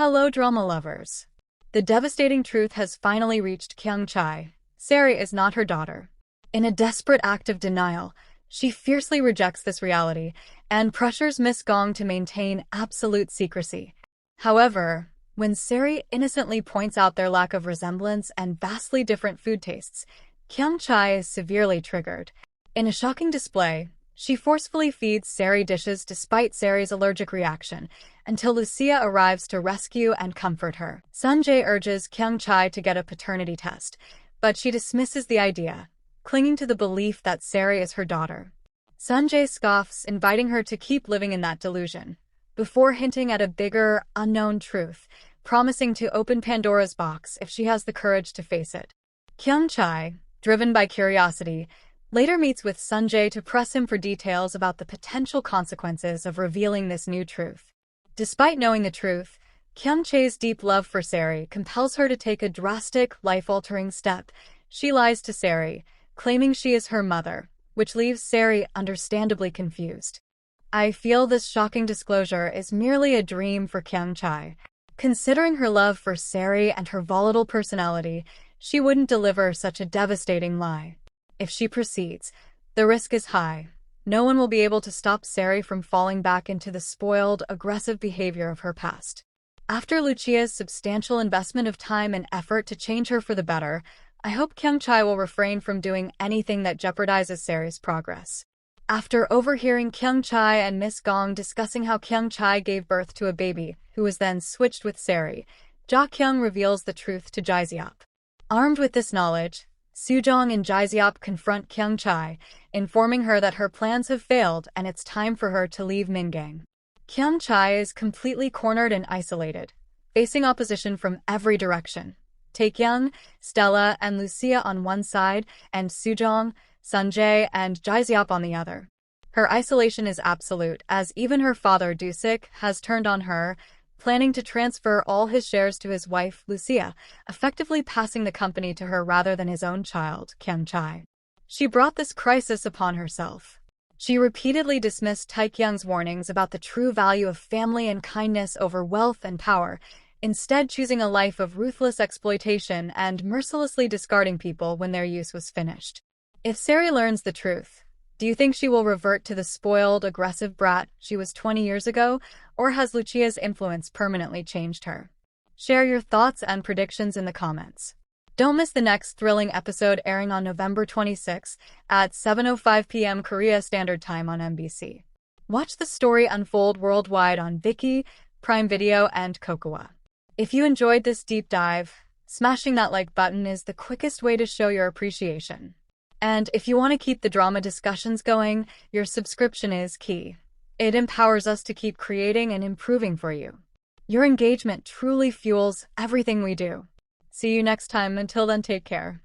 Hello drama lovers. The devastating truth has finally reached Chae. Seri is not her daughter. In a desperate act of denial, she fiercely rejects this reality and pressures Miss Gong to maintain absolute secrecy. However, when Seri innocently points out their lack of resemblance and vastly different food tastes, Chae is severely triggered. In a shocking display, she forcefully feeds Seri dishes despite Seri's allergic reaction, until Lucia arrives to rescue and comfort her. Jae urges Chae to get a paternity test, but she dismisses the idea, clinging to the belief that Seri is her daughter. Jae scoffs, inviting her to keep living in that delusion, before hinting at a bigger, unknown truth, promising to open Pandora's box if she has the courage to face it. Chae, driven by curiosity, later meets with Jae to press him for details about the potential consequences of revealing this new truth. Despite knowing the truth, Chae's deep love for Seri compels her to take a drastic, life-altering step. She lies to Seri, claiming she is her mother, which leaves Seri understandably confused. I feel this shocking disclosure is merely a dream for Chae. Considering her love for Seri and her volatile personality, she wouldn't deliver such a devastating lie. If she proceeds, the risk is high. No one will be able to stop Seri from falling back into the spoiled, aggressive behavior of her past. After Lucia's substantial investment of time and effort to change her for the better, I hope Chae will refrain from doing anything that jeopardizes Seri's progress. After overhearing Chae and Miss Gong discussing how Chae gave birth to a baby, who was then switched with Seri, Kyung reveals the truth to Jaeseop. Armed with this knowledge, Sujong and Jaeseop confront Chae, informing her that her plans have failed and it's time for her to leave Mingang. Chae is completely cornered and isolated, facing opposition from every direction. Take Kyung, Stella, and Lucia on one side, and Sujong, Jae, and Jaeseop on the other. Her isolation is absolute, as even her father Dusik has turned on her, planning to transfer all his shares to his wife, Lucia, effectively passing the company to her rather than his own child, Chae. She brought this crisis upon herself. She repeatedly dismissed Taekyung's warnings about the true value of family and kindness over wealth and power, instead choosing a life of ruthless exploitation and mercilessly discarding people when their use was finished. If Seri learns the truth, do you think she will revert to the spoiled, aggressive brat she was 20 years ago, or has Lucia's influence permanently changed her? Share your thoughts and predictions in the comments. Don't miss the next thrilling episode airing on November 26 at 7:05 p.m. Korea Standard Time on MBC. Watch the story unfold worldwide on Viki, Prime Video, and Kokowa. If you enjoyed this deep dive, smashing that like button is the quickest way to show your appreciation. And if you want to keep the drama discussions going, your subscription is key. It empowers us to keep creating and improving for you. Your engagement truly fuels everything we do. See you next time. Until then, take care.